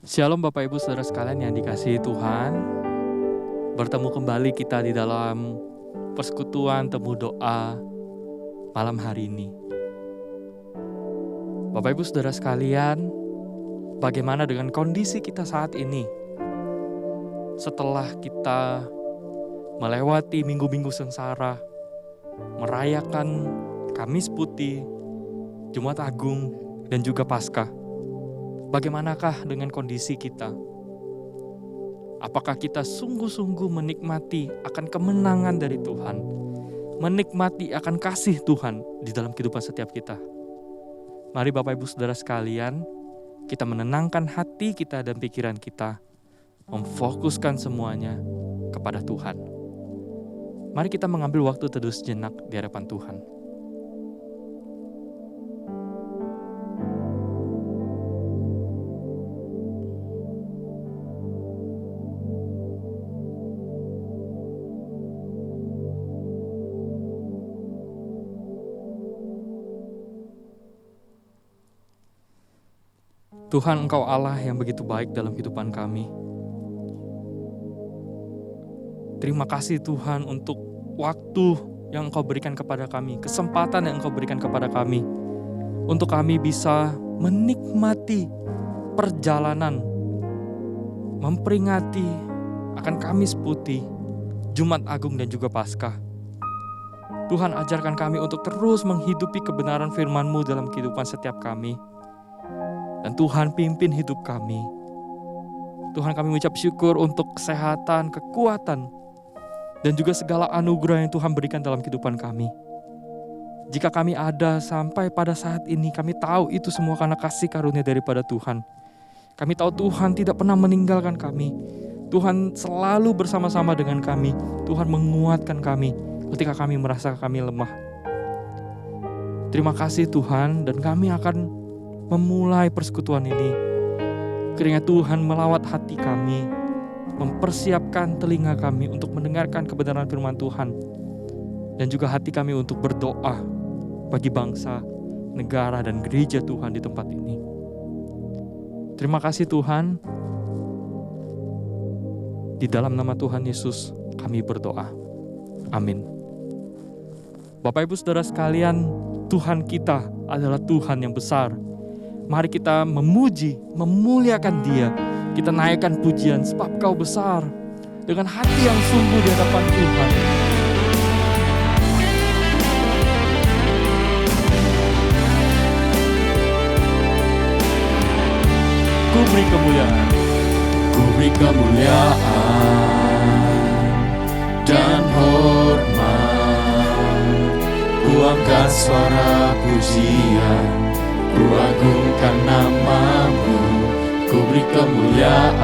Shalom Bapak Ibu Saudara sekalian yang dikasihi Tuhan. Bertemu kembali kita di dalam persekutuan temu doa malam hari ini. Bapak Ibu Saudara sekalian, bagaimana dengan kondisi kita saat ini? Setelah kita melewati minggu-minggu sengsara, merayakan Kamis Putih, Jumat Agung, dan juga Paskah. Bagaimanakah dengan kondisi kita? Apakah kita sungguh-sungguh menikmati akan kemenangan dari Tuhan? Menikmati akan kasih Tuhan di dalam kehidupan setiap kita? Mari Bapak Ibu Saudara sekalian, kita menenangkan hati kita dan pikiran kita, memfokuskan semuanya kepada Tuhan. Mari kita mengambil waktu teduh sejenak di hadapan Tuhan. Tuhan, Engkau Allah yang begitu baik dalam kehidupan kami. Terima kasih Tuhan untuk waktu yang Engkau berikan kepada kami, kesempatan yang Engkau berikan kepada kami, untuk kami bisa menikmati perjalanan, memperingati akan Kamis Putih, Jumat Agung dan juga Paskah. Tuhan, ajarkan kami untuk terus menghidupi kebenaran firman-Mu dalam kehidupan setiap kami. Dan Tuhan pimpin hidup kami. Tuhan, kami mengucap syukur untuk kesehatan, kekuatan, dan juga segala anugerah yang Tuhan berikan dalam kehidupan kami. Jika kami ada sampai pada saat ini, kami tahu itu semua karena kasih karunia daripada Tuhan. Kami tahu Tuhan tidak pernah meninggalkan kami. Tuhan selalu bersama-sama dengan kami. Tuhan menguatkan kami ketika kami merasa kami lemah. Terima kasih Tuhan, dan kami akan memulai persekutuan ini. Kiranya Tuhan melawat hati kami, mempersiapkan telinga kami untuk mendengarkan kebenaran firman Tuhan, dan juga hati kami untuk berdoa bagi bangsa, negara, dan gereja Tuhan di tempat ini. Terima kasih Tuhan. Di dalam nama Tuhan Yesus kami berdoa. Amin. Bapak Ibu Saudara sekalian, Tuhan kita adalah Tuhan yang besar. Mari kita memuji, memuliakan Dia. Kita naikkan pujian sebab Kau besar, dengan hati yang sungguh di hadapan Tuhan. Ku beri kemuliaan, ku beri kemuliaan dan hormat. Ku angkat suara pujian, ku agungkan nama-Mu. Ku beri kemuliaan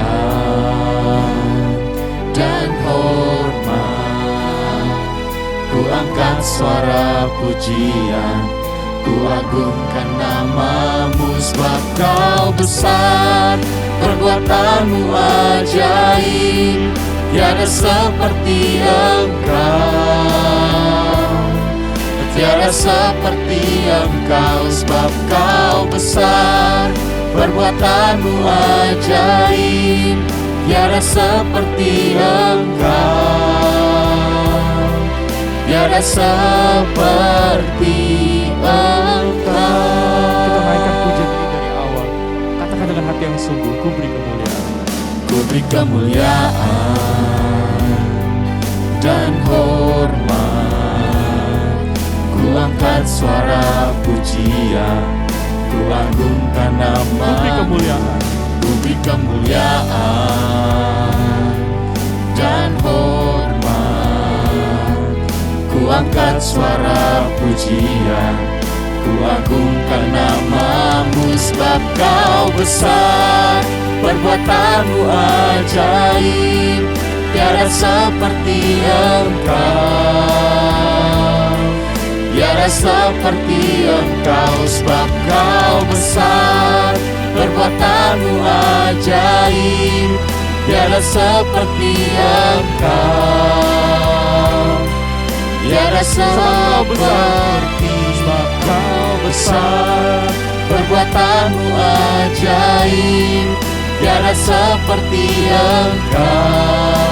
dan hormat. Ku angkat suara pujian, ku agungkan nama-Mu. Sebab Kau besar, perbuatan-Mu ajaib, tiada seperti Engkau. Tiada seperti Engkau, sebab Kau besar, perbuatan-Mu ajaib, tiada seperti Engkau. Tiada seperti Engkau. kita naikkan pujian ini dari awal. Katakan dengan hati yang sungguh, ku beri kemuliaan. Ku beri kemuliaan dan hormat. Ku angkat suara pujian, ku agungkan nama. Ku beri kemuliaan, ku beri kemuliaan dan hormat. Ku angkat suara pujian, ku agungkan nama-Mu. Sebab Kau besar, perbuatan-Mu ajaib, tiada seperti Engkau. Tiada seperti Engkau, sebab Kau besar, perbuatan-Mu ajaib, tiada seperti Engkau. Tiada seperti, sebab Kau besar, perbuatan-Mu ajaib, tiada seperti Engkau,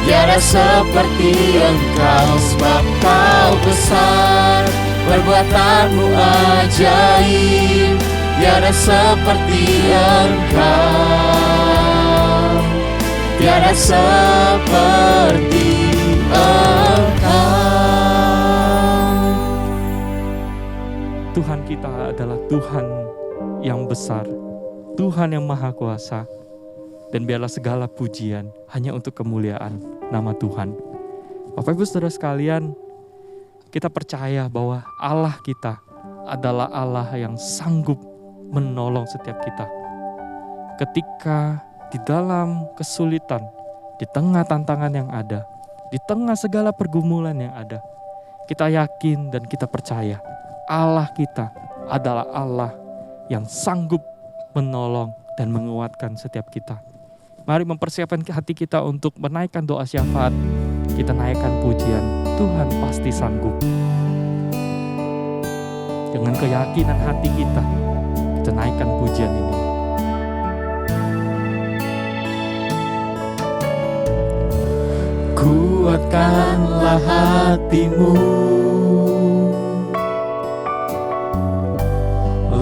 tiada seperti Engkau, sebab Kau besar, perbuatanmu ajaib, tiada seperti Engkau, tiada seperti Engkau. Tuhan kita adalah Tuhan yang besar, Tuhan yang maha kuasa, dan biarlah segala pujian hanya untuk kemuliaan nama Tuhan. Bapak Ibu Saudara sekalian, kita percaya bahwa Allah kita adalah Allah yang sanggup menolong setiap kita. Ketika di dalam kesulitan, di tengah tantangan yang ada, di tengah segala pergumulan yang ada, kita yakin dan kita percaya Allah kita adalah Allah yang sanggup menolong dan menguatkan setiap kita. Mari mempersiapkan hati kita untuk menaikkan doa syafaat. Kita naikkan pujian, Tuhan pasti sanggup. Dengan keyakinan hati kita naikkan pujian ini. Kuatkanlah hatimu,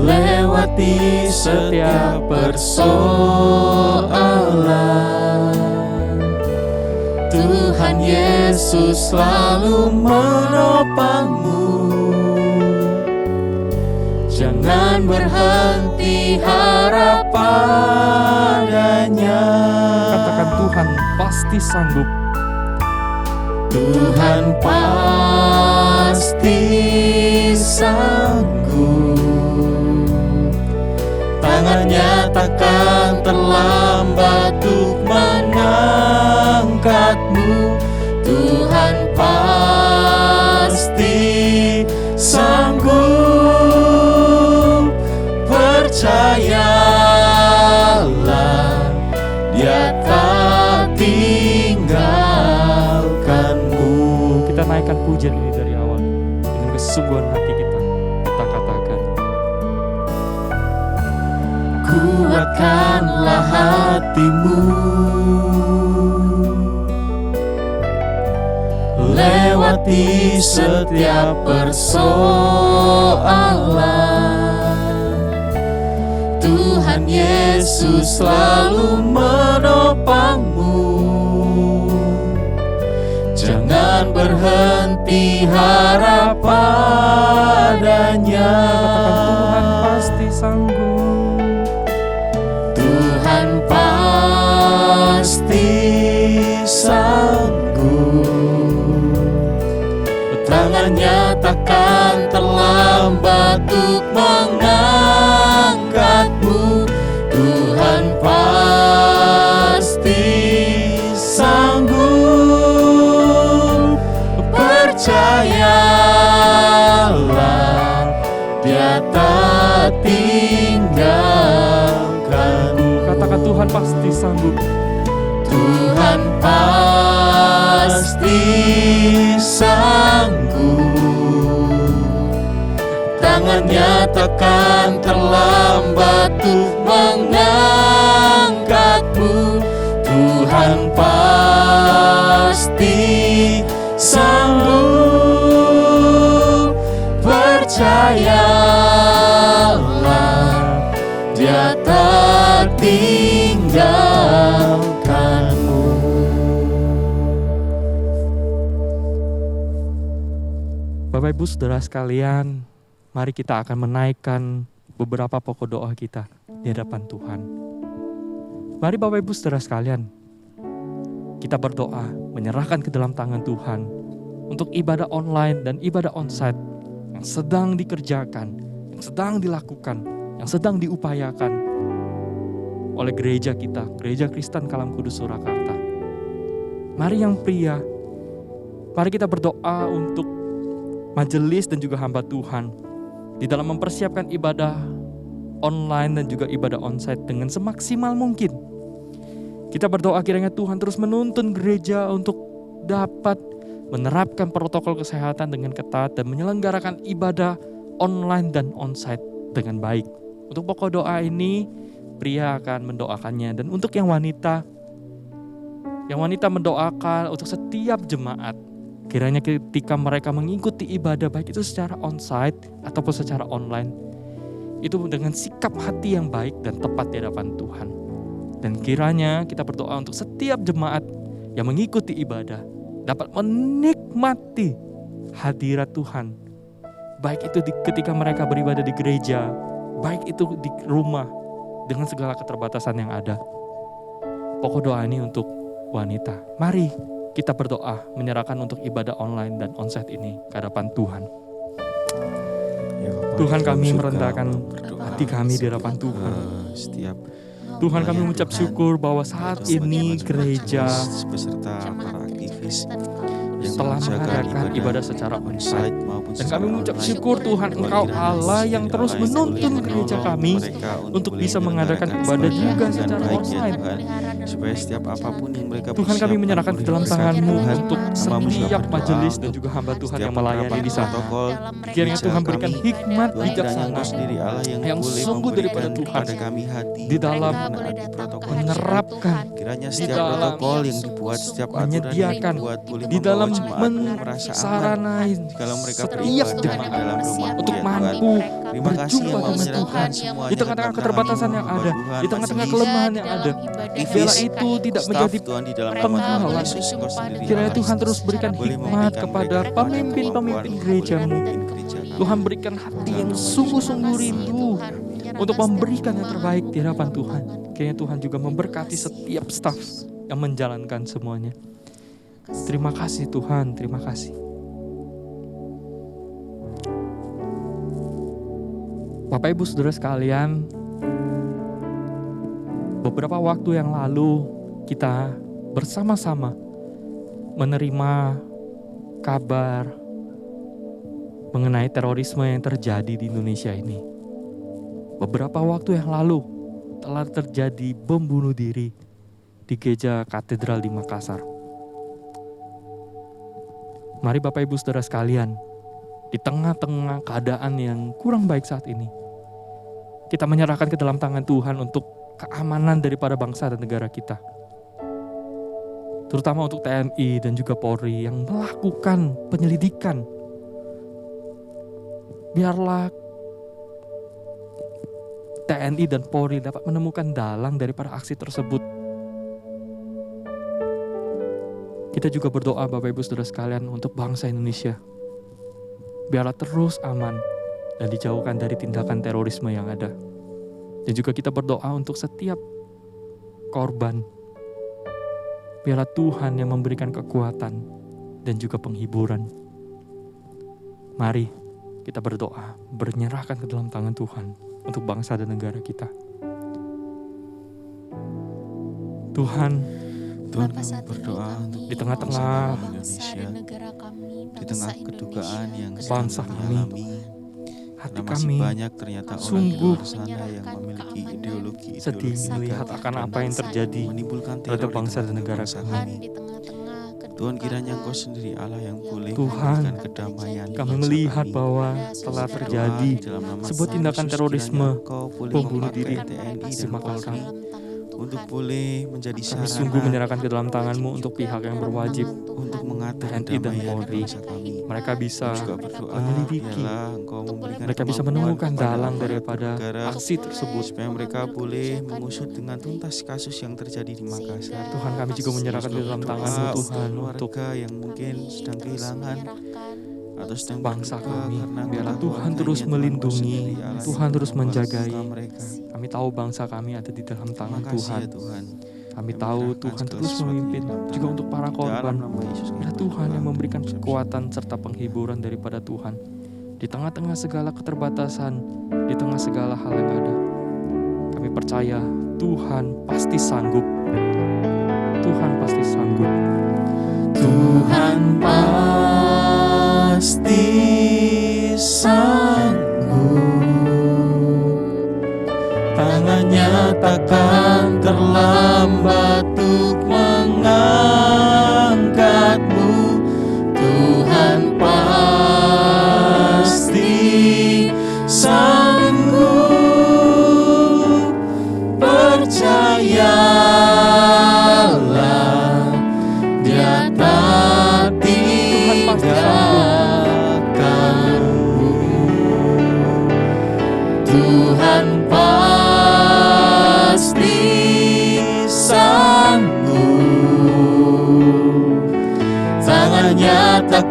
lewati setiap persoalan. Tuhan Yesus selalu menopangmu. Jangan berhenti harap padanya. Katakan Tuhan pasti sanggup. Tuhan pasti sanggup. Tangannya takkan terlambat untuk mengangkatmu. Tuhan pasti sanggup. Percayalah, Dia tak tinggalkanmu. Kita naikkan pujian ini dari awal dengan kesungguhan hati kita. Kita katakan, kuatkanlah hatimu, lewati setiap persoalan. Tuhan Yesus selalu menopangmu. Jangan berhenti harap padanya. katakan Tuhan pasti sanggup. Tuhan pasti sanggup. Tangannya takkan terlambat untuk mengangkatmu. Tuhan pasti sanggup. Percayalah, Dia tak tinggalkanmu. Katakan Tuhan pasti sanggup. Tuhan pasti sanggup. Tangannya takkan terlambat untuk mengangkatmu. Tuhan pasti sanggup. Percayalah, Dia tak tinggalkanmu. Bapak Ibu Saudara sekalian, mari kita akan menaikkan beberapa pokok doa kita di hadapan Tuhan. Mari Bapak Ibu Saudara sekalian, kita berdoa menyerahkan ke dalam tangan Tuhan untuk ibadah online dan ibadah onsite yang sedang dikerjakan, yang sedang dilakukan, yang sedang diupayakan oleh gereja kita, Gereja Kristen Kalam Kudus Surakarta. Mari yang pria, mari kita berdoa untuk majelis dan juga hamba Tuhan di dalam mempersiapkan ibadah online dan juga ibadah onsite dengan semaksimal mungkin. Kita berdoa kiranya Tuhan terus menuntun gereja untuk dapat menerapkan protokol kesehatan dengan ketat dan menyelenggarakan ibadah online dan onsite dengan baik. Untuk pokok doa ini, pria akan mendoakannya. Dan untuk yang wanita mendoakan untuk setiap jemaat. Kiranya ketika mereka mengikuti ibadah, baik itu secara onsite ataupun secara online, itu dengan sikap hati yang baik dan tepat di hadapan Tuhan. Dan kiranya kita berdoa untuk setiap jemaat yang mengikuti ibadah dapat menikmati hadirat Tuhan. Baik itu ketika mereka beribadah di gereja, baik itu di rumah, dengan segala keterbatasan yang ada. Pokok doa ini untuk wanita. Mari kita berdoa menyerahkan untuk ibadah online dan onsite ini ke hadapan Tuhan. Ya, Bapak, Tuhan, kita kami suka merendahkan berdoa hati kami di hadapan Tuhan. Setiap Tuhan, kami mengucap syukur bahwa saat ini gereja beserta para aktivis yang telah mengadakan ibadah secara onsite. Dan kami mengucap syukur Tuhan, Engkau Allah yang terus menuntun gereja kami untuk bisa mengadakan ibadah juga secara online. Supaya setiap apapun yang mereka Tuhan, kami menyerahkan ke dalam tangan-Mu Tuhan, untuk hamba-Mu juga setiap berdoa majelis dan untuk juga hamba Tuhan setiap yang melayani di sana. protokol Kiranya Tuhan berikan kami. hikmat Tuhan, bijaksana Engkau sendiri Allah yang boleh sungguh daripada memberikan Tuhan kepada kami hati di dalam menaati protokol menerapkan, kiranya di setiap dalam protokol yang dibuat, setiap aturan yang menyediakan, dibuat boleh di dalam membawa jemaat merasa aman mensaranai kalau mereka setiap beribadah di jemaat dalam rumah untuk ya Tuhan. mampu Terima kasih berjumpa yang mau dengan menyerahkan Tuhan semuanya di tengah-tengah ke keterbatasan yang tangan-Mu, ada, Tuhan, di tengah-tengah majelis, kelemahan yang ada. Biarlah itu tidak staf menjadi Tuhan di dalam nama penghalang. Tuhan Yesus, Engkau sendiri Kiranya Allah. Tuhan terus berikan Boleh hikmat memberikan kepada mereka pemimpin-pemimpin kemampuan gereja-Mu. untuk memimpin gereja. Tuhan, berikan hati yang sungguh-sungguh rindu untuk memberikan yang terbaik di hadapan Tuhan. Kiranya Tuhan juga memberkati setiap staf yang menjalankan semuanya. Terima kasih Tuhan, terima kasih. Bapak Ibu Saudara sekalian, beberapa waktu yang lalu kita bersama-sama menerima kabar mengenai terorisme yang terjadi di Indonesia ini. Beberapa waktu yang lalu telah terjadi bom bunuh diri di gereja katedral di Makassar. Mari Bapak Ibu Saudara sekalian, di tengah-tengah keadaan yang kurang baik saat ini, kita menyerahkan ke dalam tangan Tuhan untuk keamanan daripada bangsa dan negara kita. Terutama untuk TNI dan juga Polri yang melakukan penyelidikan. Biarlah TNI dan Polri dapat menemukan dalang daripada aksi tersebut. Kita juga berdoa Bapak Ibu Saudara sekalian untuk bangsa Indonesia. Biarlah terus aman dan dijauhkan dari tindakan terorisme yang ada. Dan juga kita berdoa untuk setiap korban. Biarlah Tuhan yang memberikan kekuatan dan juga penghiburan. Mari kita berdoa, menyerahkan ke dalam tangan Tuhan untuk bangsa dan negara kita. Tuhan, Tuhan, kami berdoa untuk di tengah-tengah Indonesia, di tengah kedukaan yang bangsa sedang kami, dialami, hati karena masih kami banyak ternyata orang di sungguh luar sana yang memiliki ideologi sedih melihat akan apa yang terjadi menimbulkan terhadap teror di bangsa dan tengah-tengah negara bangsa kami. Tuhan, kiranya Engkau sendiri Allah yang boleh Tuhan, memberikan kedamaian di kami bangsa melihat kami. bahwa telah Berdoa terjadi di dalam nama sebuah Tuhan tindakan Yesus, terorisme, kiranya Engkau boleh bom bunuh memakai diri TNI di dan Makassar. Polri untuk boleh menjadi Kami sarana sungguh menyerahkan ke dalam tangan-Mu untuk pihak yang berwajib. untuk mengatur TNI dan kedamaian di Polri. bangsa kami. Mereka bisa Juga berdoa, menyelidiki, biarlah Engkau memberikan mereka bisa kemampuan menemukan kepada dalang aparat daripada negara, aksi tersebut. supaya mereka boleh mengusut dengan tuntas kasus yang terjadi di Makassar. Tuhan, kami juga menyerahkan ke dalam tangan-Mu Tuhan untuk keluarga yang mungkin sedang kehilangan atau sedang bangsa berduka kami. karena Biarlah Engkau Tuhan terus hanya Tuhan melindungi, sendiri, Allah Tuhan yang terus membalas menjagai. duka mereka. Kami tahu bangsa kami ada di dalam Terima tangan kasih Tuhan. ya Tuhan. Kami Kami tahu menyerahkan Tuhan segala terus sesuatunya memimpin dalam juga tangan. untuk para Di korban. dalam nama Yesus kami Biarlah Tuhan berdoa. yang memberikan Ucap kekuatan serta penghiburan daripada Tuhan. Di tengah-tengah segala keterbatasan, di tengah segala hal yang ada, kami percaya Tuhan pasti sanggup. Tuhan pasti sanggup. Tuhan pasti sanggup, tangannya takkan terlambat untuk mengangkatmu. Tuhan pasti sanggup,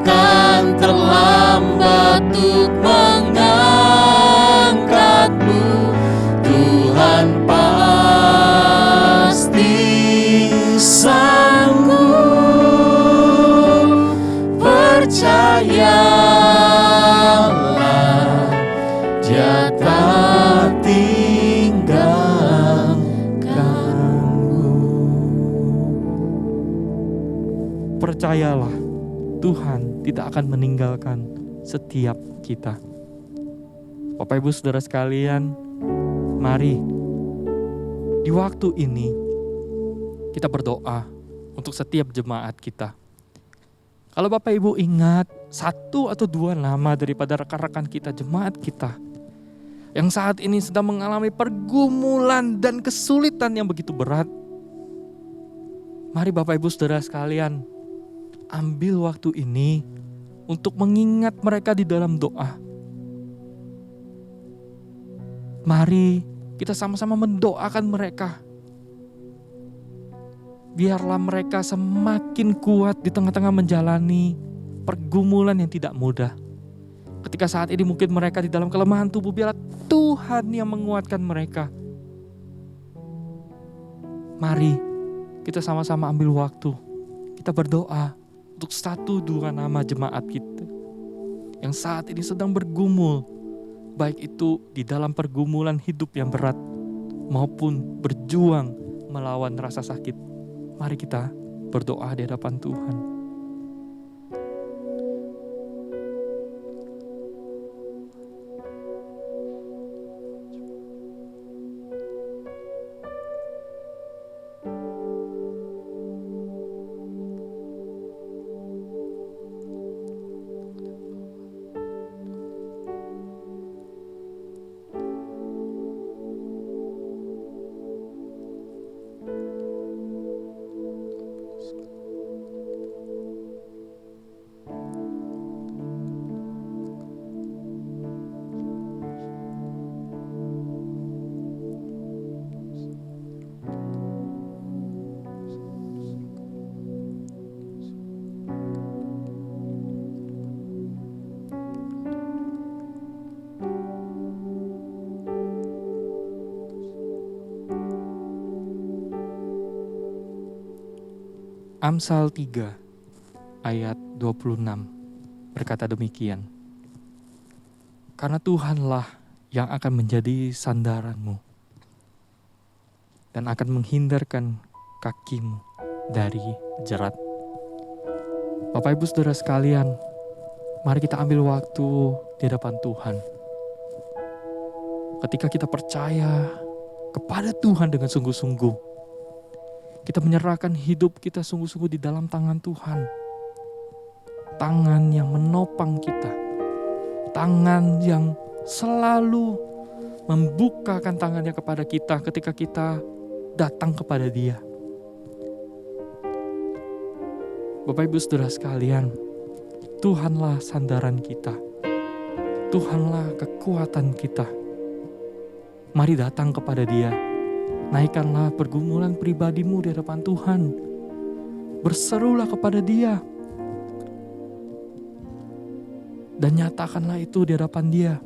takkan terlambat untuk mengangkatmu. Tuhan pasti sanggup, percayalah, Dia tak tinggalkanmu. Percayalah, Tuhan tidak akan meninggalkan setiap kita. Bapak Ibu Saudara sekalian, mari di waktu ini kita berdoa untuk setiap jemaat kita. Kalau Bapak Ibu ingat satu atau dua nama daripada rekan-rekan kita, jemaat kita, yang saat ini sedang mengalami pergumulan dan kesulitan yang begitu berat, mari Bapak Ibu Saudara sekalian, ambil waktu ini untuk mengingat mereka di dalam doa. Mari kita sama-sama mendoakan mereka. Biarlah mereka semakin kuat di tengah-tengah menjalani pergumulan yang tidak mudah. Ketika saat ini mungkin mereka di dalam kelemahan tubuh, biarlah Tuhan yang menguatkan mereka. Mari kita sama-sama ambil waktu. Kita berdoa untuk satu dua nama jemaat kita yang saat ini sedang bergumul, baik itu di dalam pergumulan hidup yang berat maupun berjuang melawan rasa sakit. Mari kita berdoa di hadapan Tuhan. Amsal 3 ayat 26 berkata demikian. Karena Tuhanlah yang akan menjadi sandaranmu dan akan menghindarkan kakimu dari jerat. Bapak Ibu Saudara sekalian, mari kita ambil waktu di hadapan Tuhan. Ketika kita percaya kepada Tuhan dengan sungguh-sungguh, kita menyerahkan hidup kita sungguh-sungguh di dalam tangan Tuhan. Tangan yang menopang kita. Tangan yang selalu membukakan tangannya kepada kita ketika kita datang kepada Dia. Bapak Ibu Saudara sekalian, Tuhanlah sandaran kita. Tuhanlah kekuatan kita. Mari datang kepada Dia. Naikkanlah pergumulan pribadimu di hadapan Tuhan. Berserulah kepada Dia. Dan nyatakanlah itu di hadapan Dia.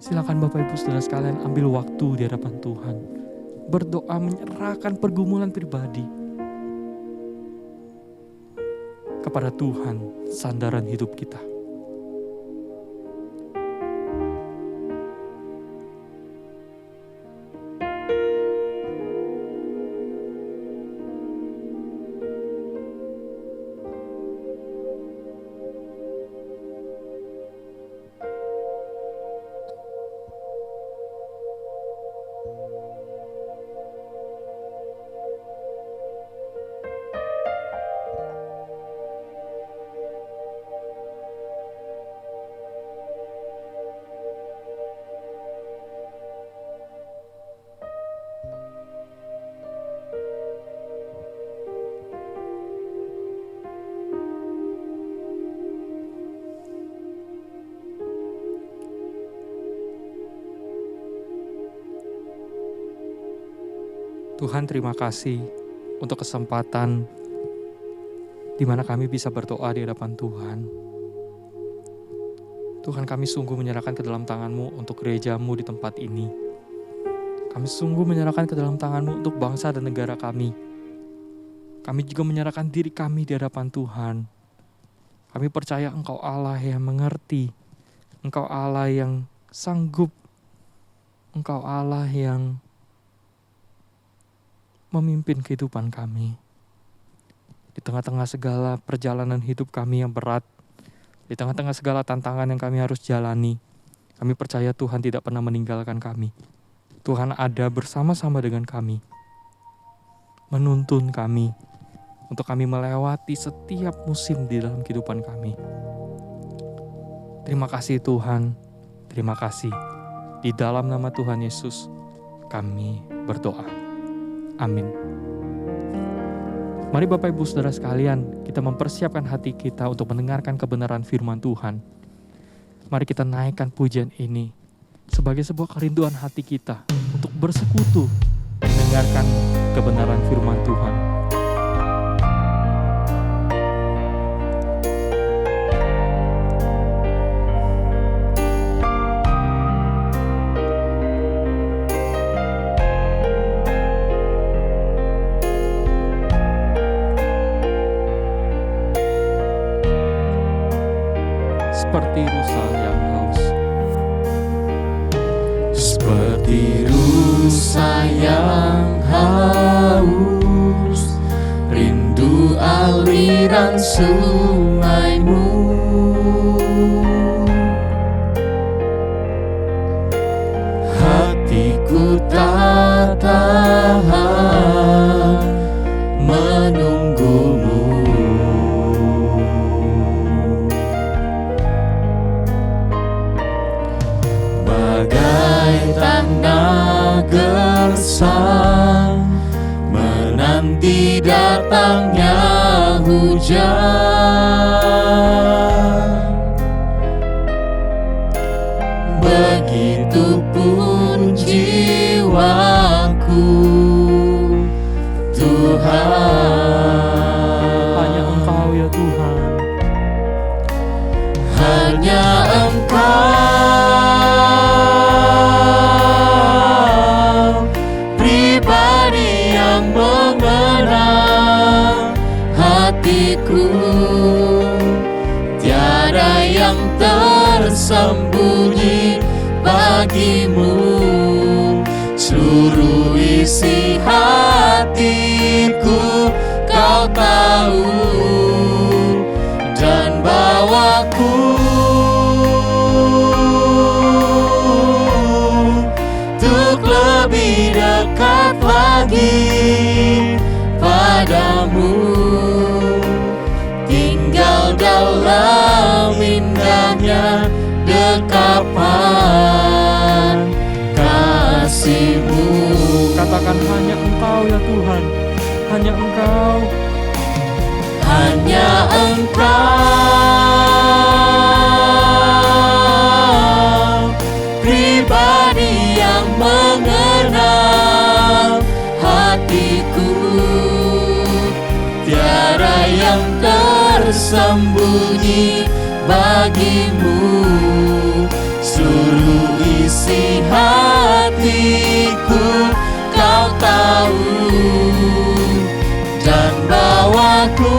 Silakan Bapak Ibu Saudara sekalian ambil waktu di hadapan Tuhan. Berdoa menyerahkan pergumulan pribadi kepada Tuhan, sandaran hidup kita. Tuhan, terima kasih untuk kesempatan di mana kami bisa berdoa di hadapan Tuhan. Tuhan, kami sungguh menyerahkan ke dalam tangan-Mu untuk gereja-Mu di tempat ini. Kami sungguh menyerahkan ke dalam tangan-Mu untuk bangsa dan negara kami. Kami juga menyerahkan diri kami di hadapan Tuhan. Kami percaya Engkau Allah yang mengerti, Engkau Allah yang sanggup, Engkau Allah yang memimpin kehidupan kami. Di tengah-tengah segala perjalanan hidup kami yang berat, di tengah-tengah segala tantangan yang kami harus jalani, kami percaya Tuhan tidak pernah meninggalkan kami. Tuhan ada bersama-sama dengan kami, menuntun kami, untuk kami melewati setiap musim di dalam kehidupan kami. Terima kasih Tuhan, terima kasih. Di dalam nama Tuhan Yesus, kami berdoa. Amin. Mari Bapak Ibu Saudara sekalian, kita mempersiapkan hati kita untuk mendengarkan kebenaran firman Tuhan. Mari kita naikkan pujian ini sebagai sebuah kerinduan hati kita untuk bersekutu mendengarkan kebenaran firman Tuhan. Seperti rusa yang haus, seperti rusa yang haus, rindu aliran sungai-Mu. Hatiku tak tahan menunggu-Mu. Bagai tanah gersang menanti datangnya hujan, begitupun jiwaku, Tuhan. hanya Engkau ya Tuhan. Hanya Engkau, pribadi yang mengenal hatiku. Tiada yang tersembunyi bagi-Mu. Seluruh isi hatiku Kau tahu, dan bawaku untuk lebih dekat lagi padamu, tinggal dalam indahnya dekapan kasih-Mu. Katakan hanya Engkau ya Tuhan, hanya Engkau. Hanya Engkau, pribadi yang mengenal hatiku. Tiada yang tersembunyi bagi-Mu. Seluruh isi hatiku Kau tahu, dan bawaku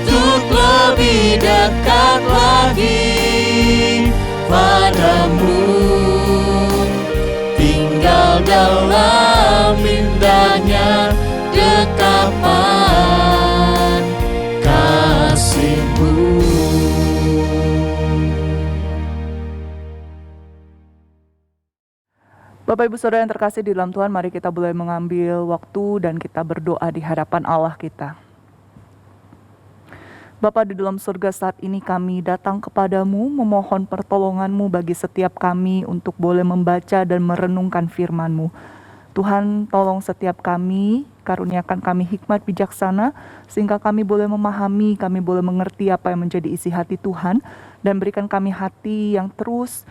untuk lebih dekat lagi padamu, tinggal dalam indahnya dekapan kasih-Mu. Bapak Ibu Saudara yang terkasih di dalam Tuhan, mari kita boleh mengambil waktu dan kita berdoa di hadapan Allah kita. Bapa di dalam surga, saat ini kami datang kepadamu memohon pertolongan-Mu bagi setiap kami untuk boleh membaca dan merenungkan firman-Mu. Tuhan, tolong setiap kami, karuniakan kami hikmat bijaksana, sehingga kami boleh memahami, kami boleh mengerti apa yang menjadi isi hati Tuhan, dan berikan kami hati yang terus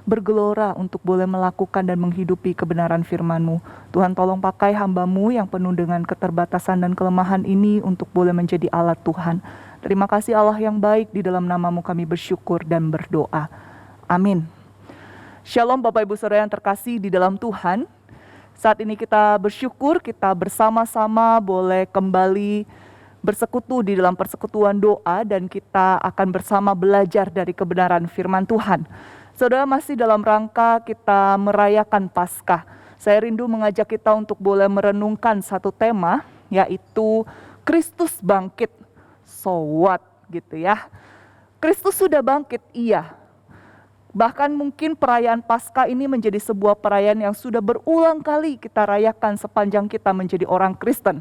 bergelora untuk boleh melakukan dan menghidupi kebenaran firman-Mu. Tuhan, tolong pakai hamba-Mu yang penuh dengan keterbatasan dan kelemahan ini untuk boleh menjadi alat Tuhan. Terima kasih Allah yang baik, di dalam nama-Mu kami bersyukur dan berdoa. Amin. Shalom Bapak Ibu Saudara yang terkasih di dalam Tuhan. Saat ini kita bersyukur, kita bersama-sama boleh kembali bersekutu di dalam persekutuan doa, dan kita akan bersama belajar dari kebenaran firman Tuhan. Saudara, masih dalam rangka kita merayakan Paskah. Saya rindu mengajak kita untuk boleh merenungkan satu tema, yaitu Kristus bangkit. So what gitu ya. Kristus sudah bangkit, iya. Bahkan mungkin perayaan Paskah ini menjadi sebuah perayaan yang sudah berulang kali kita rayakan sepanjang kita menjadi orang Kristen.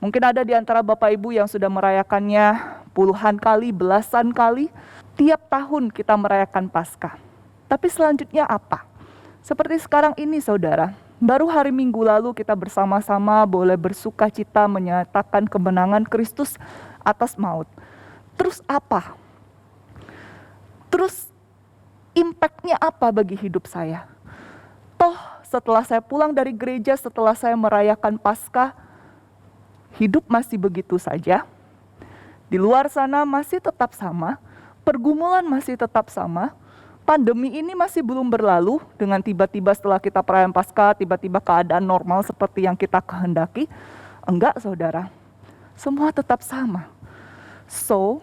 Mungkin ada di antara Bapak Ibu yang sudah merayakannya puluhan kali, belasan kali. Tiap tahun kita merayakan Paskah. Tapi selanjutnya apa? Seperti sekarang ini saudara, baru hari Minggu lalu kita bersama-sama boleh bersuka cita menyatakan kemenangan Kristus atas maut. Terus apa? Terus impact-nya apa bagi hidup saya? Toh setelah saya pulang dari gereja, setelah saya merayakan Paskah, hidup masih begitu saja. Di luar sana masih tetap sama, pergumulan masih tetap sama, pandemi ini masih belum berlalu dengan tiba-tiba setelah kita perayaan Paskah, tiba-tiba keadaan normal seperti yang kita kehendaki. Enggak saudara, semua tetap sama. So,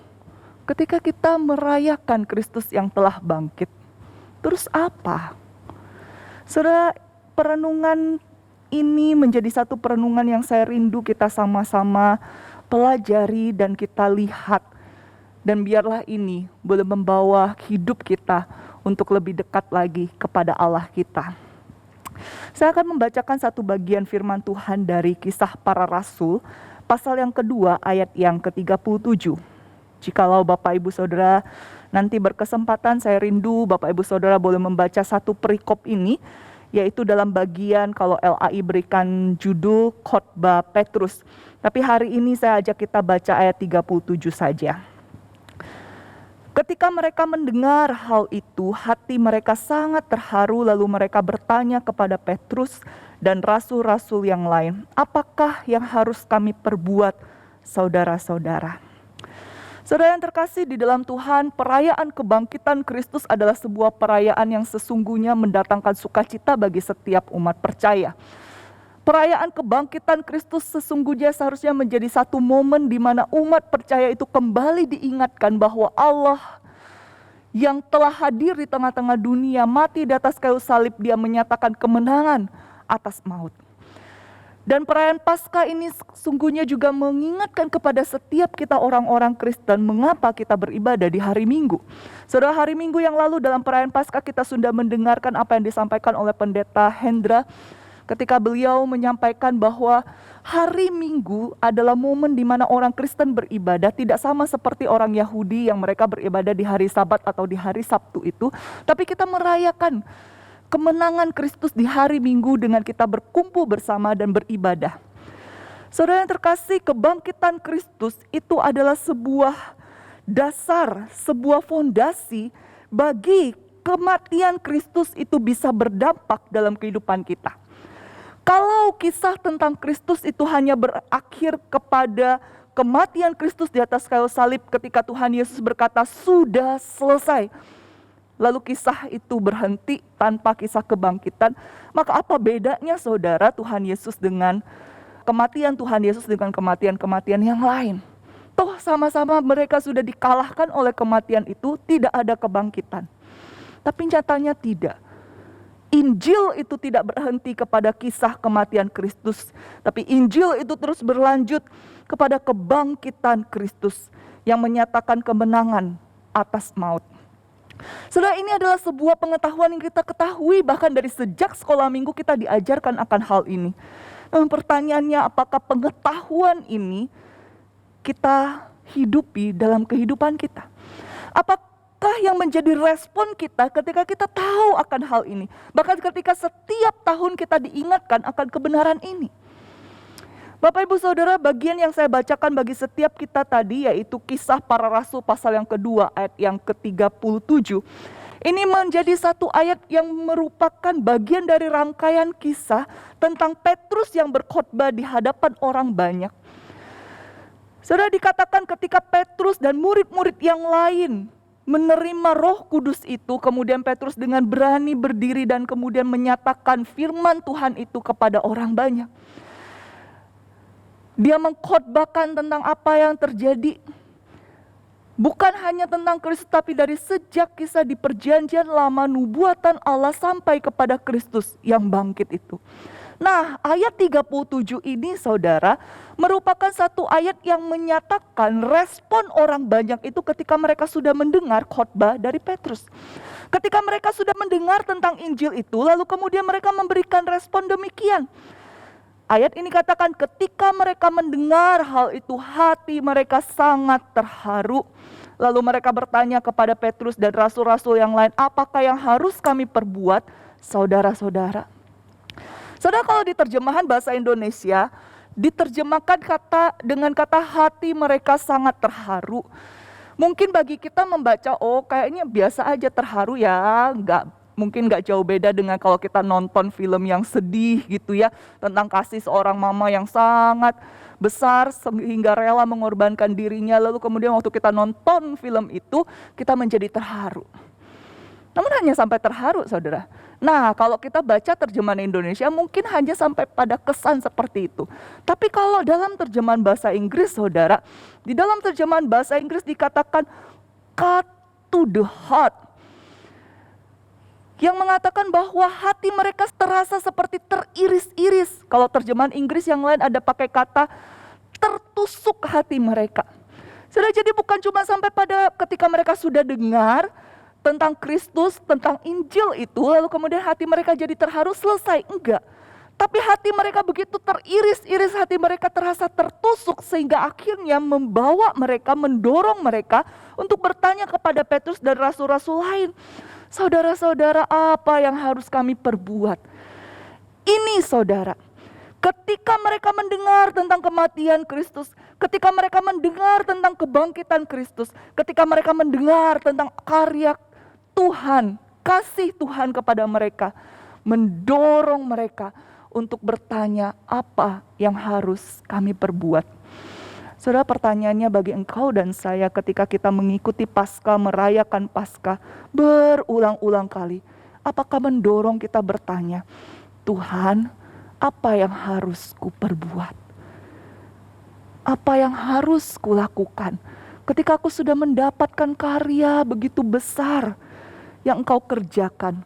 ketika kita merayakan Kristus yang telah bangkit, terus apa? Saudara, perenungan ini menjadi satu perenungan yang saya rindu kita sama-sama pelajari dan kita lihat. Dan biarlah ini boleh membawa hidup kita untuk lebih dekat lagi kepada Allah kita. Saya akan membacakan satu bagian firman Tuhan dari Kisah Para Rasul, pasal yang kedua ayat yang ke-37. Jikalau Bapak Ibu Saudara nanti berkesempatan, saya rindu Bapak Ibu Saudara boleh membaca satu perikop ini, yaitu dalam bagian kalau LAI berikan judul khotbah Petrus. Tapi hari ini saya ajak kita baca ayat 37 saja. Ketika mereka mendengar hal itu, hati mereka sangat terharu, lalu mereka bertanya kepada Petrus dan rasul-rasul yang lain, apakah yang harus kami perbuat, saudara-saudara? Saudara yang terkasih di dalam Tuhan, perayaan kebangkitan Kristus adalah sebuah perayaan yang sesungguhnya mendatangkan sukacita bagi setiap umat percaya. Perayaan kebangkitan Kristus sesungguhnya seharusnya menjadi satu momen di mana umat percaya itu kembali diingatkan bahwa Allah yang telah hadir di tengah-tengah dunia, mati di atas kayu salib, Dia menyatakan kemenangan atas maut. Dan perayaan Paskah ini sungguhnya juga mengingatkan kepada setiap kita orang-orang Kristen mengapa kita beribadah di hari Minggu. Saudara, hari Minggu yang lalu dalam perayaan Paskah kita sudah mendengarkan apa yang disampaikan oleh Pendeta Hendra ketika beliau menyampaikan bahwa hari Minggu adalah momen di mana orang Kristen beribadah tidak sama seperti orang Yahudi yang mereka beribadah di hari Sabat atau di hari Sabtu itu, tapi kita merayakan kemenangan Kristus di hari Minggu dengan kita berkumpul bersama dan beribadah. Saudara yang terkasih, kebangkitan Kristus itu adalah sebuah dasar, sebuah fondasi bagi kematian Kristus itu bisa berdampak dalam kehidupan kita. Kalau kisah tentang Kristus itu hanya berakhir kepada kematian Kristus di atas kayu salib ketika Tuhan Yesus berkata, "Sudah selesai." Lalu kisah itu berhenti tanpa kisah kebangkitan. Maka apa bedanya saudara Tuhan Yesus dengan kematian Tuhan Yesus dengan kematian-kematian yang lain? Toh sama-sama mereka sudah dikalahkan oleh kematian itu, tidak ada kebangkitan. Tapi nyatanya tidak. Injil itu tidak berhenti kepada kisah kematian Kristus. Tapi Injil itu terus berlanjut kepada kebangkitan Kristus yang menyatakan kemenangan atas maut. Saudara, ini adalah sebuah pengetahuan yang kita ketahui, bahkan dari sejak sekolah minggu kita diajarkan akan hal ini. Namun pertanyaannya, apakah pengetahuan ini kita hidupi dalam kehidupan kita? Apakah yang menjadi respon kita ketika kita tahu akan hal ini? Bahkan ketika setiap tahun kita diingatkan akan kebenaran ini. Bapak Ibu Saudara, bagian yang saya bacakan bagi setiap kita tadi yaitu Kisah Para Rasul pasal yang kedua ayat yang ke-37. Ini menjadi satu ayat yang merupakan bagian dari rangkaian kisah tentang Petrus yang berkhotbah di hadapan orang banyak. Saudara, dikatakan ketika Petrus dan murid-murid yang lain menerima Roh Kudus itu, kemudian Petrus dengan berani berdiri dan kemudian menyatakan firman Tuhan itu kepada orang banyak. Dia mengkhotbahkan tentang apa yang terjadi. Bukan hanya tentang Kristus, tapi dari sejak kisah di perjanjian lama, nubuatan Allah sampai kepada Kristus yang bangkit itu. Nah, ayat 37 ini saudara, merupakan satu ayat yang menyatakan respon orang banyak itu ketika mereka sudah mendengar khotbah dari Petrus. Ketika mereka sudah mendengar tentang Injil itu, lalu kemudian mereka memberikan respon demikian. Ayat ini katakan ketika mereka mendengar hal itu, hati mereka sangat terharu. Lalu mereka bertanya kepada Petrus dan rasul-rasul yang lain, apakah yang harus kami perbuat, saudara-saudara? Saudara, kalau di terjemahan bahasa Indonesia, diterjemahkan dengan kata hati mereka sangat terharu. Mungkin bagi kita membaca, oh kayaknya biasa aja terharu ya, mungkin nggak jauh beda dengan kalau kita nonton film yang sedih gitu ya, tentang kasih seorang mama yang sangat besar sehingga rela mengorbankan dirinya, lalu kemudian waktu kita nonton film itu kita menjadi terharu. Namun hanya sampai terharu, saudara. Nah, kalau kita baca terjemahan Indonesia mungkin hanya sampai pada kesan seperti itu. Tapi kalau dalam terjemahan bahasa Inggris, saudara, di dalam terjemahan bahasa Inggris dikatakan cut to the heart, yang mengatakan bahwa hati mereka terasa seperti teriris-iris. Kalau terjemahan Inggris yang lain ada pakai kata tertusuk hati mereka. Sudah, jadi bukan cuma sampai pada ketika mereka sudah dengar tentang Kristus, tentang Injil itu, lalu kemudian hati mereka jadi terharu, selesai. Enggak. Tapi hati mereka begitu teriris-iris, hati mereka terasa tertusuk sehingga akhirnya membawa mereka, mendorong mereka untuk bertanya kepada Petrus dan rasul-rasul lain. Saudara-saudara, apa yang harus kami perbuat? Ini saudara, ketika mereka mendengar tentang kematian Kristus, ketika mereka mendengar tentang kebangkitan Kristus, ketika mereka mendengar tentang karya Tuhan, kasih Tuhan kepada mereka, mendorong mereka untuk bertanya apa yang harus kami perbuat. Saudara, pertanyaannya bagi engkau dan saya ketika kita mengikuti Paskah, merayakan Paskah berulang-ulang kali, apakah mendorong kita bertanya, Tuhan, apa yang harus kuperbuat? Apa yang harus kulakukan? Ketika aku sudah mendapatkan karya begitu besar yang engkau kerjakan,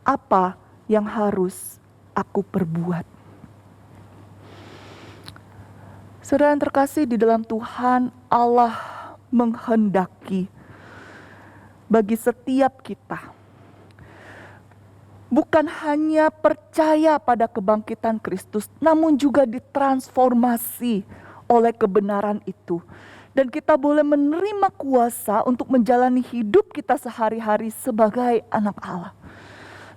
apa yang harus aku perbuat? Saudara yang terkasih di dalam Tuhan, Allah menghendaki bagi setiap kita bukan hanya percaya pada kebangkitan Kristus, namun juga ditransformasi oleh kebenaran itu. Dan kita boleh menerima kuasa untuk menjalani hidup kita sehari-hari sebagai anak Allah.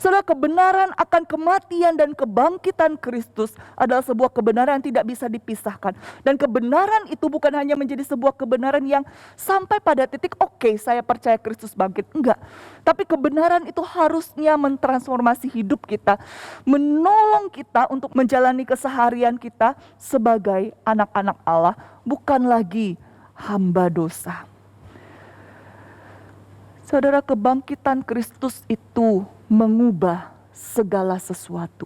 Saudara, kebenaran akan kematian dan kebangkitan Kristus adalah sebuah kebenaran yang tidak bisa dipisahkan. Dan kebenaran itu bukan hanya menjadi sebuah kebenaran yang sampai pada titik oke, saya percaya Kristus bangkit. Enggak. Tapi kebenaran itu harusnya mentransformasi hidup kita, menolong kita untuk menjalani keseharian kita sebagai anak-anak Allah, bukan lagi hamba dosa. Saudara, kebangkitan Kristus itu mengubah segala sesuatu.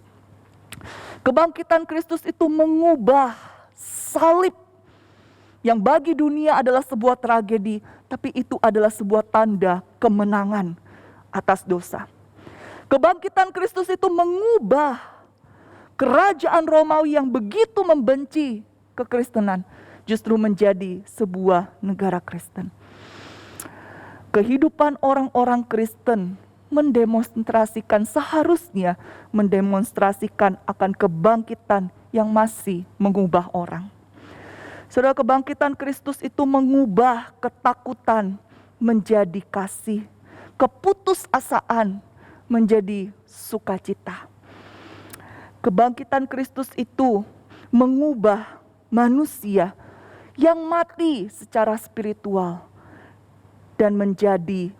Kebangkitan Kristus itu mengubah salib yang bagi dunia adalah sebuah tragedi, tapi itu adalah sebuah tanda kemenangan atas dosa. Kebangkitan Kristus itu mengubah kerajaan Romawi yang begitu membenci kekristenan justru menjadi sebuah negara Kristen. Kehidupan orang-orang Kristen seharusnya mendemonstrasikan akan kebangkitan yang masih mengubah orang. Saudara, kebangkitan Kristus itu mengubah ketakutan menjadi kasih, keputusasaan menjadi sukacita. Kebangkitan Kristus itu mengubah manusia yang mati secara spiritual dan menjadi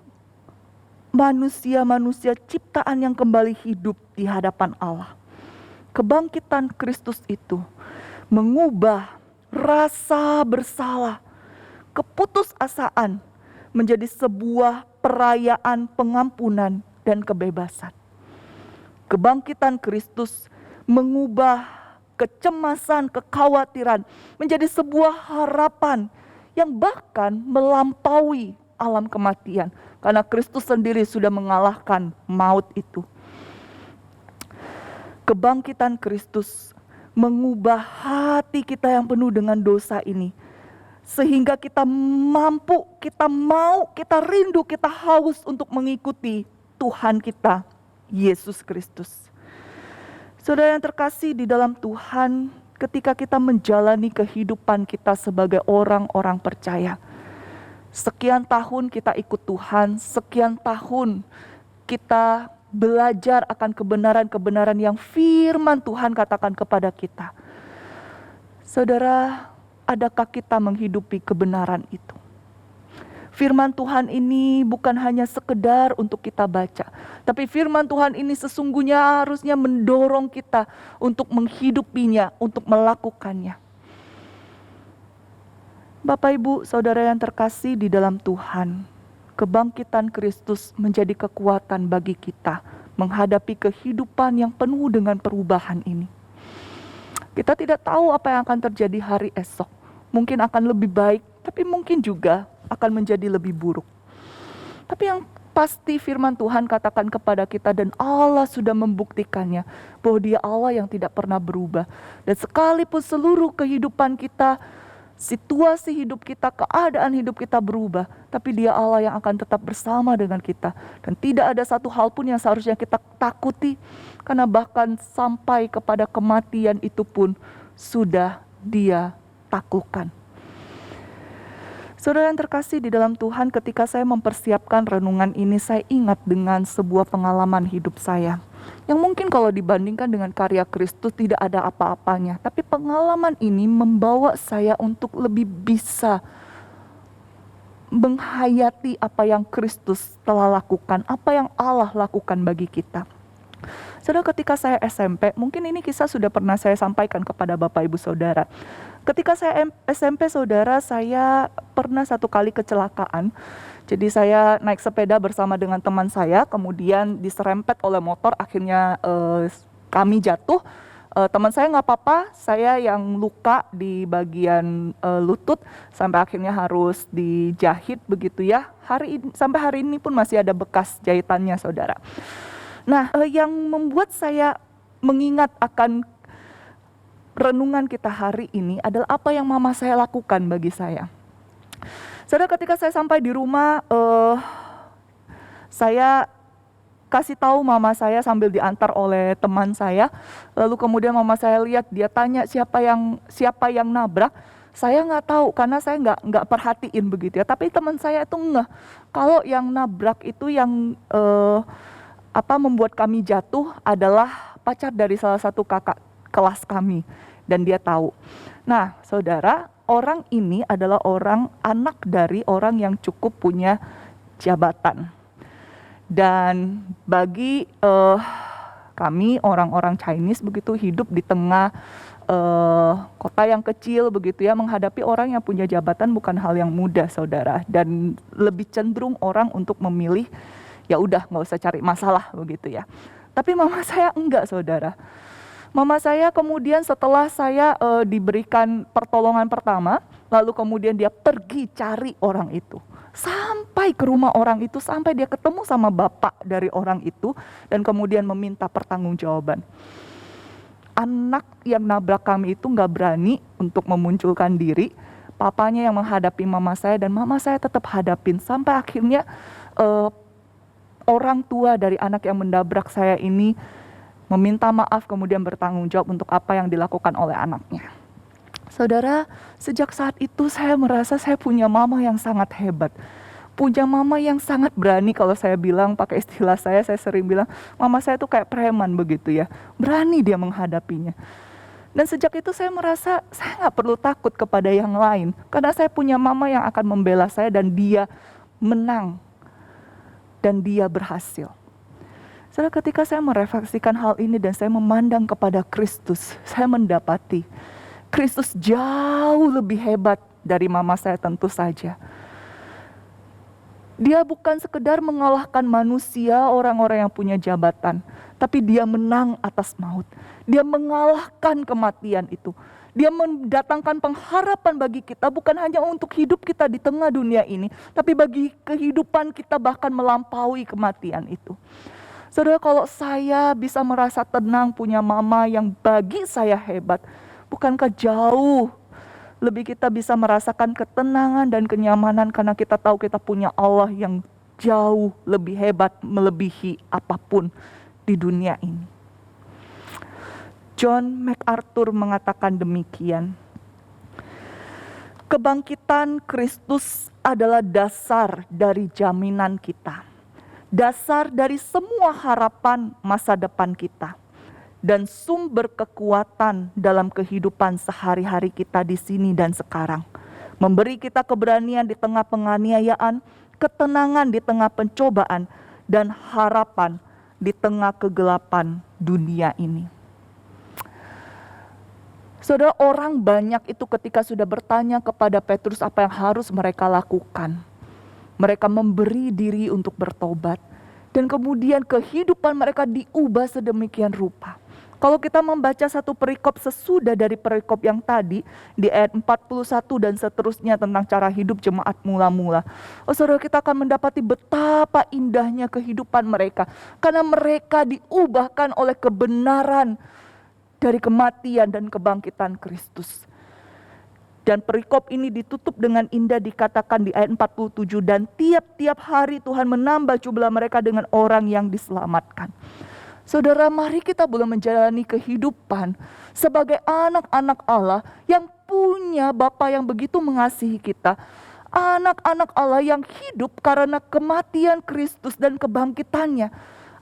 manusia-manusia ciptaan yang kembali hidup di hadapan Allah. Kebangkitan Kristus itu mengubah rasa bersalah, keputusasaan menjadi sebuah perayaan pengampunan dan kebebasan. Kebangkitan Kristus mengubah kecemasan, kekhawatiran menjadi sebuah harapan yang bahkan melampaui alam kematian, karena Kristus sendiri sudah mengalahkan maut itu. Kebangkitan Kristus mengubah hati kita yang penuh dengan dosa ini, sehingga kita mampu, kita mau, kita rindu, kita haus untuk mengikuti Tuhan kita, Yesus Kristus. Saudara yang terkasih di dalam Tuhan, ketika kita menjalani kehidupan kita sebagai orang-orang percaya, sekian tahun kita ikut Tuhan, sekian tahun kita belajar akan kebenaran-kebenaran yang firman Tuhan katakan kepada kita. Saudara, adakah kita menghidupi kebenaran itu? Firman Tuhan ini bukan hanya sekedar untuk kita baca, tapi firman Tuhan ini sesungguhnya harusnya mendorong kita untuk menghidupinya, untuk melakukannya. Bapak, Ibu, Saudara yang terkasih di dalam Tuhan, kebangkitan Kristus menjadi kekuatan bagi kita menghadapi kehidupan yang penuh dengan perubahan ini. Kita tidak tahu apa yang akan terjadi hari esok. Mungkin akan lebih baik, tapi mungkin juga akan menjadi lebih buruk. Tapi yang pasti firman Tuhan katakan kepada kita, dan Allah sudah membuktikannya, bahwa Dia Allah yang tidak pernah berubah. Dan sekalipun seluruh kehidupan kita, situasi hidup kita, keadaan hidup kita berubah, tapi Dia Allah yang akan tetap bersama dengan kita. Dan tidak ada satu hal pun yang seharusnya kita takuti, karena bahkan sampai kepada kematian itu pun sudah Dia taklukkan. Saudara yang terkasih di dalam Tuhan, ketika saya mempersiapkan renungan ini, saya ingat dengan sebuah pengalaman hidup saya, yang mungkin kalau dibandingkan dengan karya Kristus tidak ada apa-apanya. Tapi pengalaman ini membawa saya untuk lebih bisa menghayati apa yang Kristus telah lakukan, apa yang Allah lakukan bagi kita. Saudara, ketika saya SMP, mungkin ini kisah sudah pernah saya sampaikan kepada Bapak Ibu Saudara. Ketika saya SMP, saudara, saya pernah satu kali kecelakaan. Jadi saya naik sepeda bersama dengan teman saya, kemudian diserempet oleh motor, akhirnya kami jatuh. Teman saya nggak apa-apa, saya yang luka di bagian lutut, sampai akhirnya harus dijahit begitu ya. Sampai hari ini pun masih ada bekas jahitannya, saudara. Nah, yang membuat saya mengingat akan renungan kita hari ini adalah apa yang mama saya lakukan bagi saya. Saudara, ketika saya sampai di rumah, saya kasih tahu mama saya sambil diantar oleh teman saya. Lalu kemudian mama saya lihat, dia tanya siapa yang nabrak. Saya nggak tahu karena saya nggak perhatiin begitu ya. Tapi teman saya itu ngeh kalau yang nabrak itu yang membuat kami jatuh adalah pacar dari salah satu kakak kelas kami. Dan dia tahu. Nah, saudara, orang ini adalah anak dari orang yang cukup punya jabatan. Dan bagi kami orang-orang Chinese begitu, hidup di tengah kota yang kecil begitu ya, menghadapi orang yang punya jabatan bukan hal yang mudah, saudara. Dan lebih cenderung orang untuk memilih, ya udah nggak usah cari masalah begitu ya. Tapi mama saya enggak, saudara. Mama saya kemudian setelah saya diberikan pertolongan pertama, lalu kemudian dia pergi cari orang itu. Sampai ke rumah orang itu, sampai dia ketemu sama bapak dari orang itu, dan kemudian meminta pertanggungjawaban. Anak yang nabrak kami itu gak berani untuk memunculkan diri, papanya yang menghadapi mama saya, dan mama saya tetap hadapin. Sampai akhirnya orang tua dari anak yang menabrak saya ini meminta maaf, kemudian bertanggung jawab untuk apa yang dilakukan oleh anaknya. Saudara, sejak saat itu saya merasa saya punya mama yang sangat hebat. Punya mama yang sangat berani, kalau saya bilang, pakai istilah saya sering bilang, mama saya tuh kayak preman begitu ya. Berani dia menghadapinya. Dan sejak itu saya merasa saya gak perlu takut kepada yang lain. Karena saya punya mama yang akan membela saya dan dia menang. dan dia berhasil. Saudara, ketika saya merefleksikan hal ini dan saya memandang kepada Kristus, saya mendapati Kristus jauh lebih hebat dari mama saya tentu saja. Dia bukan sekedar mengalahkan manusia, orang-orang yang punya jabatan, tapi dia menang atas maut. Dia mengalahkan kematian itu. Dia mendatangkan pengharapan bagi kita, bukan hanya untuk hidup kita di tengah dunia ini, tapi bagi kehidupan kita bahkan melampaui kematian itu. Saudara, kalau saya bisa merasa tenang punya mama yang bagi saya hebat, bukankah jauh lebih kita bisa merasakan ketenangan dan kenyamanan karena kita tahu kita punya Allah yang jauh lebih hebat, melebihi apapun di dunia ini. John MacArthur mengatakan demikian. Kebangkitan Kristus adalah dasar dari jaminan kita. Dasar dari semua harapan masa depan kita. Dan sumber kekuatan dalam kehidupan sehari-hari kita di sini dan sekarang. Memberi kita keberanian di tengah penganiayaan, ketenangan di tengah pencobaan, dan harapan di tengah kegelapan dunia ini. Saudara, orang banyak itu ketika sudah bertanya kepada Petrus apa yang harus mereka lakukan. Mereka memberi diri untuk bertobat. Dan kemudian kehidupan mereka diubah sedemikian rupa. Kalau kita membaca satu perikop sesudah dari perikop yang tadi, di ayat 41 dan seterusnya tentang cara hidup jemaat mula-mula. Saudara, kita akan mendapati betapa indahnya kehidupan mereka. Karena mereka diubahkan oleh kebenaran dari kematian dan kebangkitan Kristus. Dan perikop ini ditutup dengan indah dikatakan di ayat 47. Dan tiap-tiap hari Tuhan menambah jumlah mereka dengan orang yang diselamatkan. Saudara, mari kita boleh menjalani kehidupan sebagai anak-anak Allah yang punya Bapa yang begitu mengasihi kita. Anak-anak Allah yang hidup karena kematian Kristus dan kebangkitannya.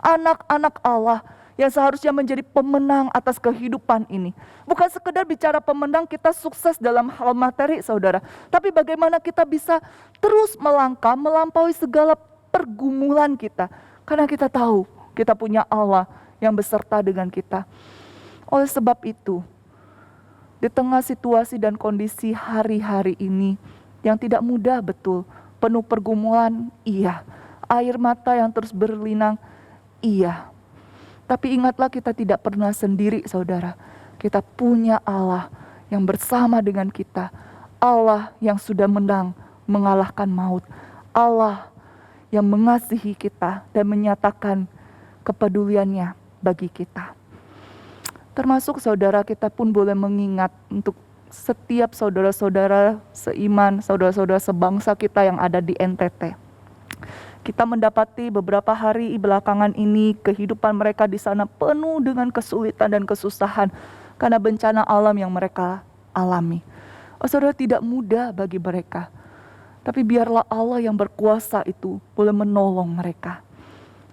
Anak-anak Allah yang seharusnya menjadi pemenang atas kehidupan ini. Bukan sekedar bicara pemenang kita sukses dalam hal materi, saudara. Tapi bagaimana kita bisa terus melangkah, melampaui segala pergumulan kita. Karena kita tahu kita punya Allah yang beserta dengan kita. Oleh sebab itu, di tengah situasi dan kondisi hari-hari ini yang tidak mudah betul, penuh pergumulan, iya. Air mata yang terus berlinang, iya. Tapi ingatlah kita tidak pernah sendiri, saudara. Kita punya Allah yang bersama dengan kita. Allah yang sudah menang, mengalahkan maut. Allah yang mengasihi kita dan menyatakan kepeduliannya bagi kita. Termasuk saudara, kita pun boleh mengingat untuk setiap saudara-saudara seiman, saudara-saudara sebangsa kita yang ada di NTT. Kita mendapati beberapa hari belakangan ini kehidupan mereka di sana penuh dengan kesulitan dan kesusahan karena bencana alam yang mereka alami. Saudara, tidak mudah bagi mereka. Tapi biarlah Allah yang berkuasa itu boleh menolong mereka.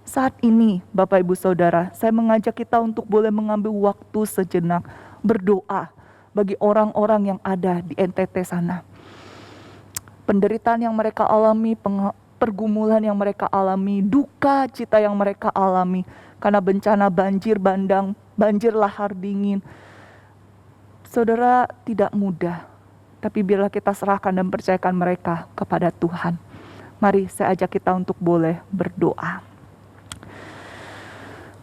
Saat ini Bapak Ibu Saudara, saya mengajak kita untuk boleh mengambil waktu sejenak berdoa bagi orang-orang yang ada di NTT sana. Penderitaan yang mereka alami, pergumulan yang mereka alami, duka cita yang mereka alami karena bencana banjir bandang, banjir lahar dingin. Saudara, tidak mudah, tapi biarlah kita serahkan dan percayakan mereka kepada Tuhan. Mari saya ajak kita untuk boleh berdoa.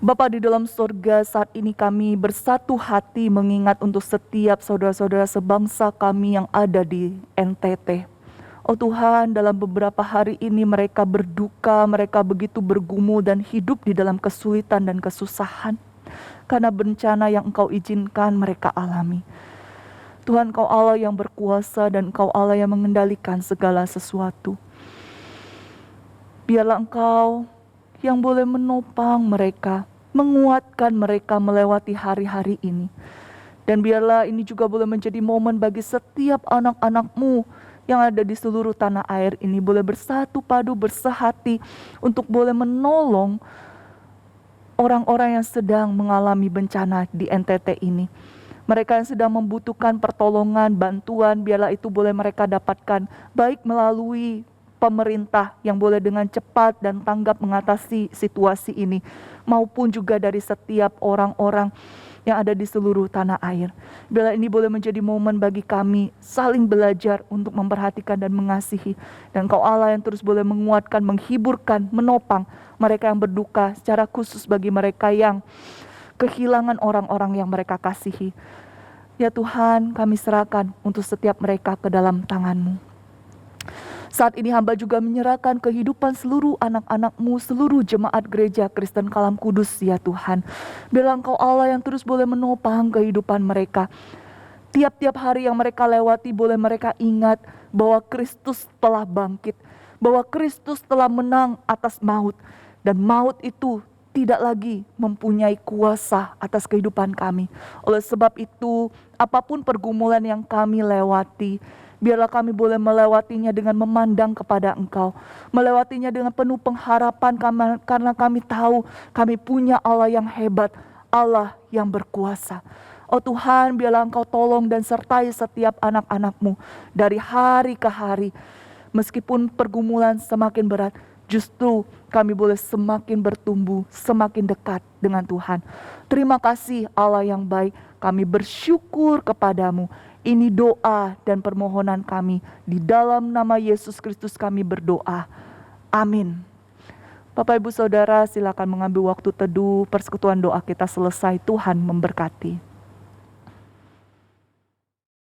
Bapa di dalam surga, saat ini kami bersatu hati mengingat untuk setiap saudara-saudara sebangsa kami yang ada di NTT. Oh Tuhan, dalam beberapa hari ini mereka berduka, mereka begitu bergumul dan hidup di dalam kesulitan dan kesusahan. Karena bencana yang Engkau izinkan mereka alami. Tuhan, Engkau Allah yang berkuasa dan Engkau Allah yang mengendalikan segala sesuatu. Biarlah Engkau yang boleh menopang mereka, menguatkan mereka melewati hari-hari ini. Dan biarlah ini juga boleh menjadi momen bagi setiap anak-anak-Mu yang ada di seluruh tanah air ini boleh bersatu padu, bersehati untuk boleh menolong orang-orang yang sedang mengalami bencana di NTT ini. Mereka yang sedang membutuhkan pertolongan, bantuan, biarlah itu boleh mereka dapatkan baik melalui pemerintah yang boleh dengan cepat dan tanggap mengatasi situasi ini, maupun juga dari setiap orang-orang yang ada di seluruh tanah air. Bila ini boleh menjadi momen bagi kami saling belajar untuk memperhatikan dan mengasihi. Dan Engkau Allah yang terus boleh menguatkan, menghiburkan, menopang mereka yang berduka, secara khusus bagi mereka yang kehilangan orang-orang yang mereka kasihi. Ya Tuhan, kami serahkan untuk setiap mereka ke dalam tangan-Mu. Saat ini hamba juga menyerahkan kehidupan seluruh anak-anak-Mu, seluruh jemaat gereja Kristen Kalam Kudus ya Tuhan. Bila Engkau Allah yang terus boleh menopang kehidupan mereka. Tiap-tiap hari yang mereka lewati boleh mereka ingat bahwa Kristus telah bangkit. Bahwa Kristus telah menang atas maut. Dan maut itu tidak lagi mempunyai kuasa atas kehidupan kami. Oleh sebab itu, apapun pergumulan yang kami lewati, biarlah kami boleh melewatinya dengan memandang kepada Engkau. Melewatinya dengan penuh pengharapan karena kami tahu kami punya Allah yang hebat, Allah yang berkuasa. Oh Tuhan, biarlah Engkau tolong dan sertai setiap anak-anak-Mu dari hari ke hari. Meskipun pergumulan semakin berat, justru kami boleh semakin bertumbuh, semakin dekat dengan Tuhan. Terima kasih Allah yang baik, kami bersyukur kepadamu. Ini doa dan permohonan kami. Di dalam nama Yesus Kristus kami berdoa. Amin. Bapak Ibu Saudara, silakan mengambil waktu teduh. Persekutuan doa kita selesai. Tuhan memberkati.